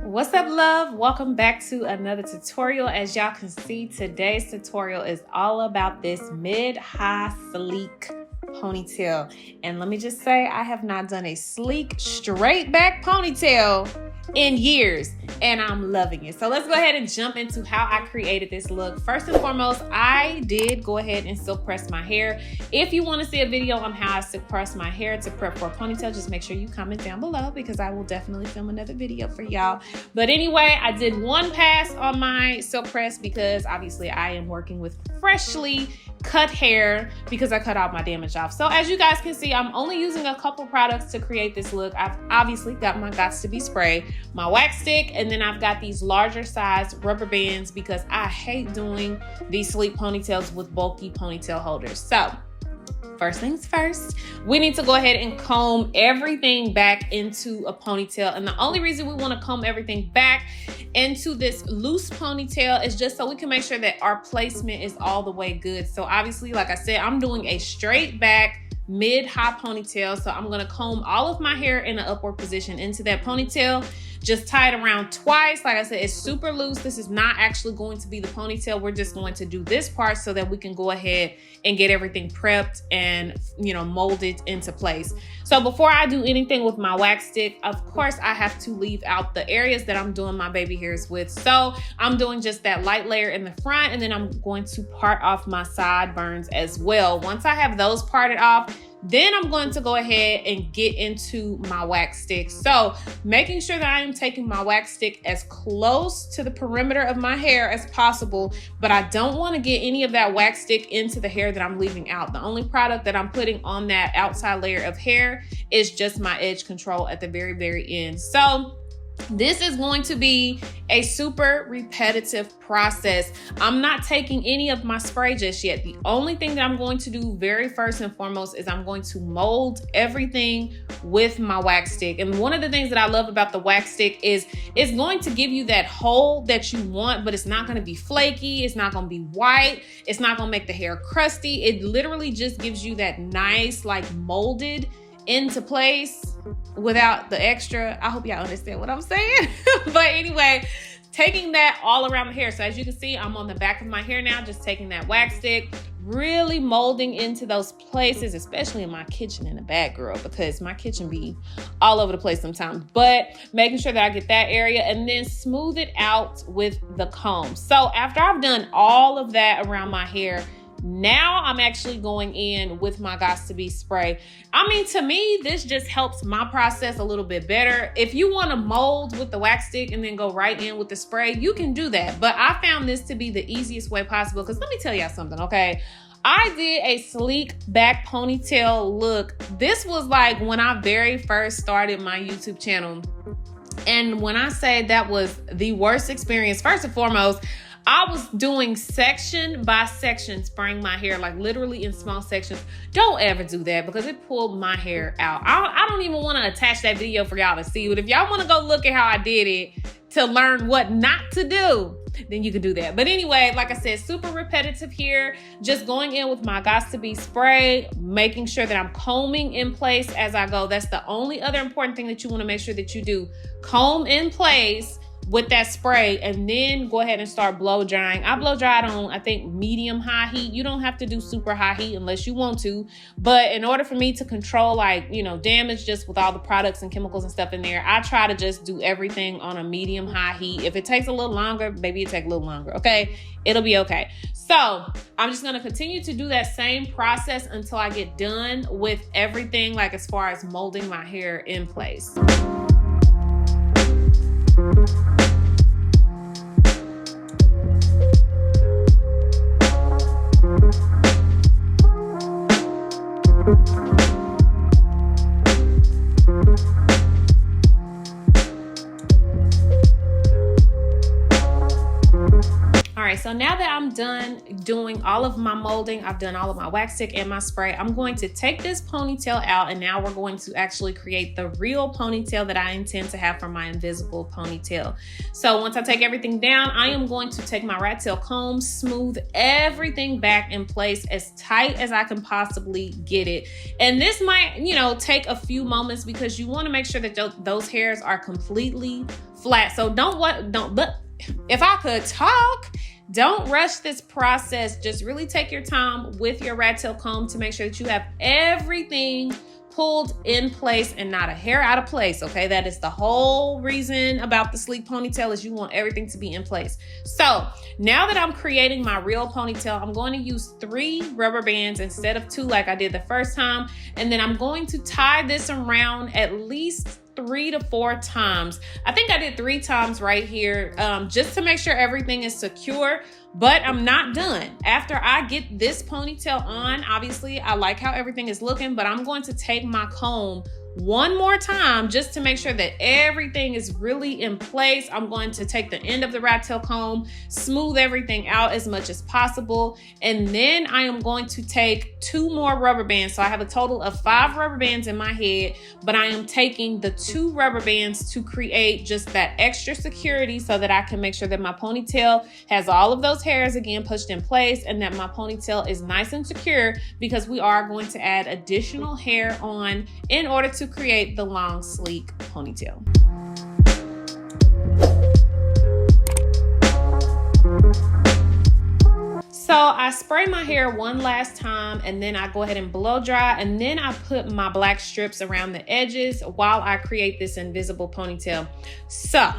What's up, love? Welcome back to another tutorial. As y'all can see, today's tutorial is all about this mid-high sleek ponytail. And let me just say, I have not done a sleek straight back ponytail in years, and I'm loving it. So let's go ahead and jump into how I created this look. First and foremost, I did go ahead and silk press my hair. If you want to see a video on how I silk press my hair to prep for a ponytail, just make sure you comment down below because I will definitely film another video for y'all. But anyway, I did one pass on my silk press because obviously I am working with freshly cut hair because I cut all my damage off. So as you guys can see, I'm only using a couple products to create this look. I've obviously got my Gots to Be spray, my wax stick, and then I've got these larger size rubber bands because I hate doing these sleek ponytails with bulky ponytail holders. So first things first, we need to go ahead and comb everything back into a ponytail. And the only reason we want to comb everything back into this loose ponytail is just so we can make sure that our placement is all the way good. So obviously, like I said, I'm doing a straight back mid-high ponytail. So I'm going to comb all of my hair in an upward position into that ponytail. Just tie it around twice. Like I said, it's super loose. This is not actually going to be the ponytail. We're just going to do this part so that we can go ahead and get everything prepped and, molded into place. So before I do anything with my wax stick, of course, I have to leave out the areas that I'm doing my baby hairs with. So I'm doing just that light layer in the front, and then I'm going to part off my sideburns as well. Once I have those parted off, then I'm going to go ahead and get into my wax stick. So making sure that I am taking my wax stick as close to the perimeter of my hair as possible, but I don't want to get any of that wax stick into the hair that I'm leaving out. The only product that I'm putting on that outside layer of hair is just my edge control at the very, very end. So this is going to be a super repetitive process. I'm not taking any of my spray just yet. The only thing that I'm going to do very first and foremost is I'm going to mold everything with my wax stick. And one of the things that I love about the wax stick is it's going to give you that hold that you want, but it's not going to be flaky. It's not going to be white. It's not going to make the hair crusty. It literally just gives you that nice, like molded into place without the extra. I hope y'all understand what I'm saying. But anyway, taking that all around the hair. So as you can see, I'm on the back of my hair now, just taking that wax stick, really molding into those places, especially in my kitchen in the back, girl, because my kitchen be all over the place sometimes. But making sure that I get that area and then smooth it out with the comb. So after I've done all of that around my hair, now I'm actually going in with my Gots to Be spray. I mean, to me, this just helps my process a little bit better. If you want to mold with the wax stick and then go right in with the spray, you can do that. But I found this to be the easiest way possible because let me tell y'all something, okay? I did a sleek back ponytail look. This was like when I very first started my YouTube channel. And when I say that was the worst experience, first and foremost, I was doing section by section, spraying my hair, like literally in small sections. Don't ever do that because it pulled my hair out. I don't even want to attach that video for y'all to see. But if y'all want to go look at how I did it to learn what not to do, then you can do that. But anyway, like I said, super repetitive here. Just going in with my Gots to Be spray, making sure that I'm combing in place as I go. That's the only other important thing that you want to make sure that you do. Comb in place with that spray, and then go ahead and start blow drying. I blow dried on, I think, medium high heat. You don't have to do super high heat unless you want to. But in order for me to control damage just with all the products and chemicals and stuff in there, I try to just do everything on a medium high heat. If it takes a little longer, maybe it take a little longer, okay? It'll be okay. So I'm just gonna continue to do that same process until I get done with everything, like as far as molding my hair in place. right, so now that I'm done doing all of my molding, I've done all of my wax stick and my spray, I'm going to take this ponytail out, and now we're going to actually create the real ponytail that I intend to have for my invisible ponytail. So once I take everything down, I am going to take my rat tail comb, smooth everything back in place as tight as I can possibly get it. And this might, take a few moments because you want to make sure that those hairs are completely flat. So if I could talk, don't rush this process. Just really take your time with your rat tail comb to make sure that you have everything pulled in place and not a hair out of place. Okay, that is the whole reason about the Slik ponytail, is you want everything to be in place. So now that I'm creating my real ponytail, I'm going to use 3 rubber bands instead of 2 like I did the first time. And then I'm going to tie this around at least 3 to 4 times. I think I did 3 times right here, just to make sure everything is secure, but I'm not done. After I get this ponytail on, obviously I like how everything is looking, but I'm going to take my comb one more time just to make sure that everything is really in place. I'm going to take the end of the rat tail comb, smooth everything out as much as possible, and then I am going to take 2 more rubber bands. So I have a total of 5 rubber bands in my head, but I am taking the 2 rubber bands to create just that extra security so that I can make sure that my ponytail has all of those hairs again pushed in place and that my ponytail is nice and secure, because we are going to add additional hair on in order to create the long, sleek ponytail. So I spray my hair one last time, and then I go ahead and blow dry, and then I put my black strips around the edges while I create this invisible ponytail. So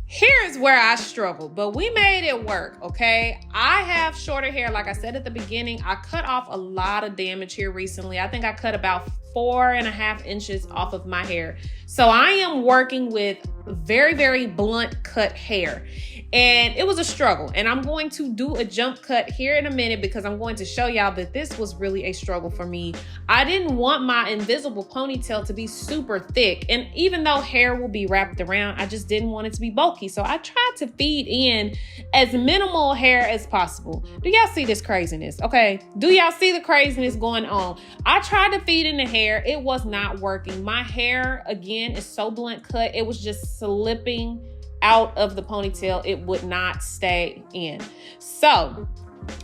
here's where I struggled, but we made it work, okay? I have shorter hair. Like I said at the beginning, I cut off a lot of damage here recently. I think I cut about 4.5 inches off of my hair. So I am working with very, very blunt cut hair. And it was a struggle. And I'm going to do a jump cut here in a minute because I'm going to show y'all that this was really a struggle for me. I didn't want my invisible ponytail to be super thick. And even though hair will be wrapped around, I just didn't want it to be bulky. So I tried to feed in as minimal hair as possible. Do y'all see this craziness? Okay. Do y'all see the craziness going on? I tried to feed in the hair. It was not working. My hair, again, is so blunt cut. It was just slipping out of the ponytail. It would not stay in. So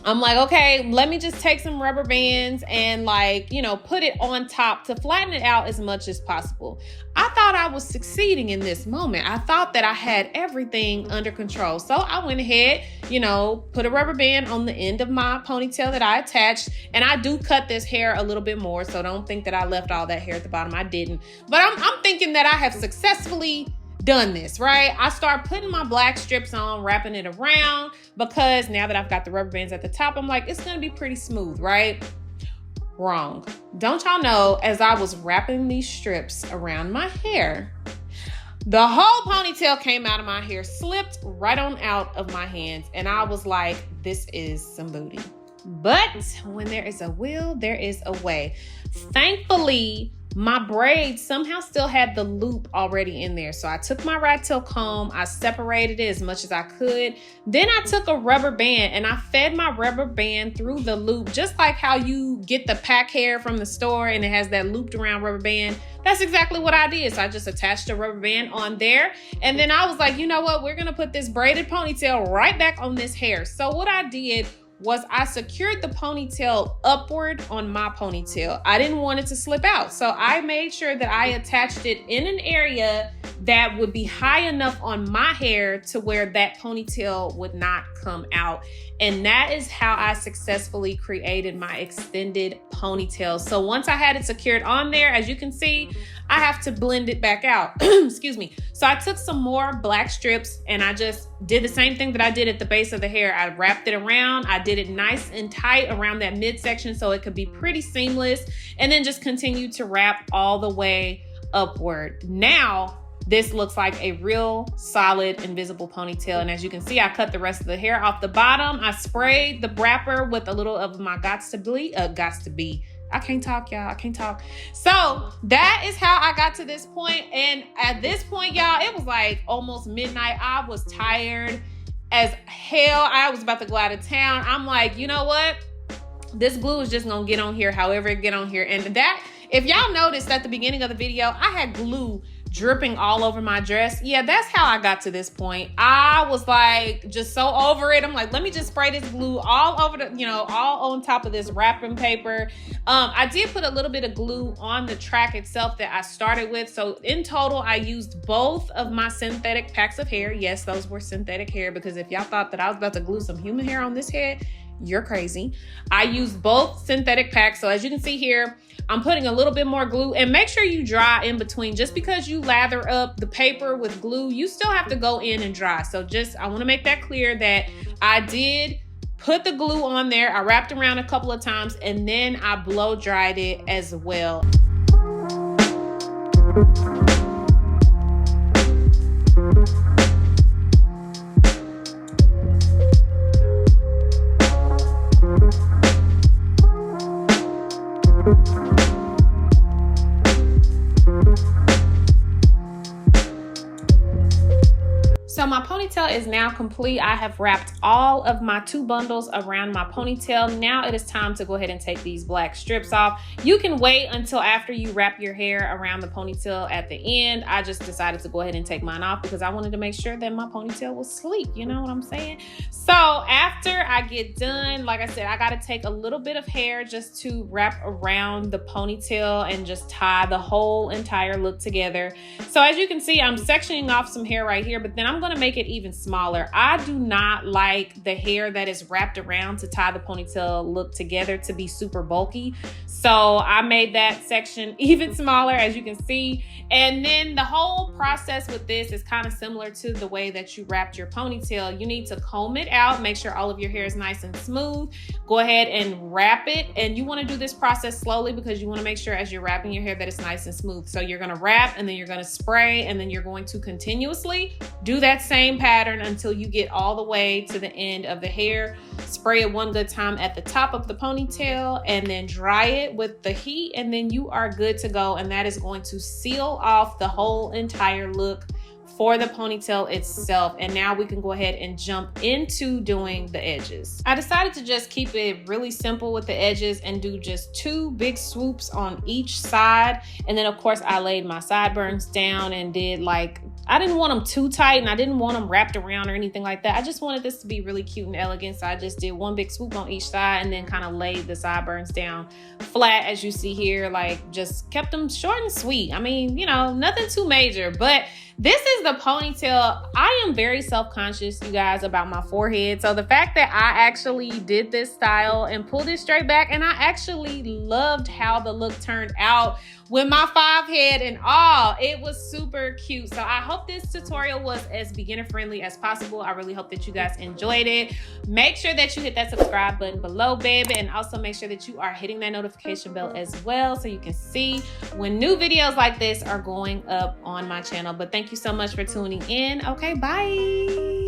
I'm like, okay, let me just take some rubber bands and put it on top to flatten it out as much as possible. I thought I was succeeding in this moment. I thought that I had everything under control. So I went ahead, put a rubber band on the end of my ponytail that I attached. And I do cut this hair a little bit more. So don't think that I left all that hair at the bottom. I didn't. But I'm thinking that I have successfully done this, right? I start putting my black strips on, wrapping it around, because now that I've got the rubber bands at the top, I'm like, it's gonna be pretty smooth, right? Wrong. Don't y'all know, as I was wrapping these strips around my hair, the whole ponytail came out of my hair, slipped right on out of my hands, and I was like, this is some booty. But when there is a will, there is a way. Thankfully, my braid somehow still had the loop already in there. So I took my rat tail comb, I separated it as much as I could. Then I took a rubber band and I fed my rubber band through the loop, just like how you get the pack hair from the store and it has that looped around rubber band. That's exactly what I did. So I just attached a rubber band on there. And then I was like, you know what? We're gonna put this braided ponytail right back on this hair. So what I did was I secured the ponytail upward on my ponytail. I didn't want it to slip out. So I made sure that I attached it in an area that would be high enough on my hair to where that ponytail would not come out. And that is how I successfully created my extended ponytail. So once I had it secured on there, as you can see, I have to blend it back out. Excuse me. So I took some more black strips and I just did the same thing that I did at the base of the hair. I wrapped it around. I did it nice and tight around that midsection so it could be pretty seamless, and then just continue to wrap all the way upward. Now, this looks like a real solid invisible ponytail. And as you can see, I cut the rest of the hair off the bottom. I sprayed the wrapper with a little of my I can't talk, y'all. I can't talk. So that is how I got to this point. And at this point, y'all, it was like almost midnight. I was tired. as hell. I was about to go out of town. I'm like, you know what? This glue is just gonna get on here however it get on here. And that, if y'all noticed at the beginning of the video, I had glue dripping all over my dress. Yeah, that's how I got to this point. I was like just so over it. I'm like, let me just spray this glue all over the, you know, all on top of this wrapping paper. I did put a little bit of glue on the track itself that I started with. So in total, I used both of my synthetic packs of hair. Yes, those were synthetic hair, because if y'all thought that I was about to glue some human hair on this head, you're crazy. I used both synthetic packs. So as you can see here, I'm putting a little bit more glue, and make sure you dry in between. Just because you lather up the paper with glue, you still have to go in and dry. So I want to make that clear that I did put the glue on there. I wrapped around a couple of times, and then I blow dried it as well. So my ponytail is now complete. I have wrapped all of my 2 bundles around my ponytail. Now it is time to go ahead and take these black strips off. You can wait until after you wrap your hair around the ponytail at the end. I just decided to go ahead and take mine off because I wanted to make sure that my ponytail was sleek. You know what I'm saying? So after I get done, like I said, I got to take a little bit of hair just to wrap around the ponytail and just tie the whole entire look together. So as you can see, I'm sectioning off some hair right here, but then I'm going to make it even smaller. I do not like the hair that is wrapped around to tie the ponytail look together to be super bulky. So I made that section even smaller, as you can see. And then the whole process with this is kind of similar to the way that you wrapped your ponytail. You need to comb it out, make sure all of your hair is nice and smooth. Go ahead and wrap it. And you want to do this process slowly because you want to make sure as you're wrapping your hair that it's nice and smooth. So you're going to wrap, and then you're going to spray, and then you're going to continuously do that same pattern until you get all the way to the end of the hair. Spray it one good time at the top of the ponytail, and then dry it with the heat, and then you are good to go. And that is going to seal off the whole entire look for the ponytail itself. And now we can go ahead and jump into doing the edges. I decided to just keep it really simple with the edges and do just 2 big swoops on each side. And then of course I laid my sideburns down and did like, I didn't want them too tight, and I didn't want them wrapped around or anything like that. I just wanted this to be really cute and elegant. So I just did 1 big swoop on each side, and then kind of laid the sideburns down flat, as you see here, like just kept them short and sweet. I mean, you know, nothing too major, but this is the ponytail. I am very self-conscious, you guys, about my forehead. So the fact that I actually did this style and pulled it straight back, and I actually loved how the look turned out with my 5 head and all. It was super cute. So I hope this tutorial was as beginner friendly as possible. I really hope that you guys enjoyed it. Make sure that you hit that subscribe button below, baby. And also make sure that you are hitting that notification bell as well, so you can see when new videos like this are going up on my channel. But thank you so much for tuning in. Okay, bye.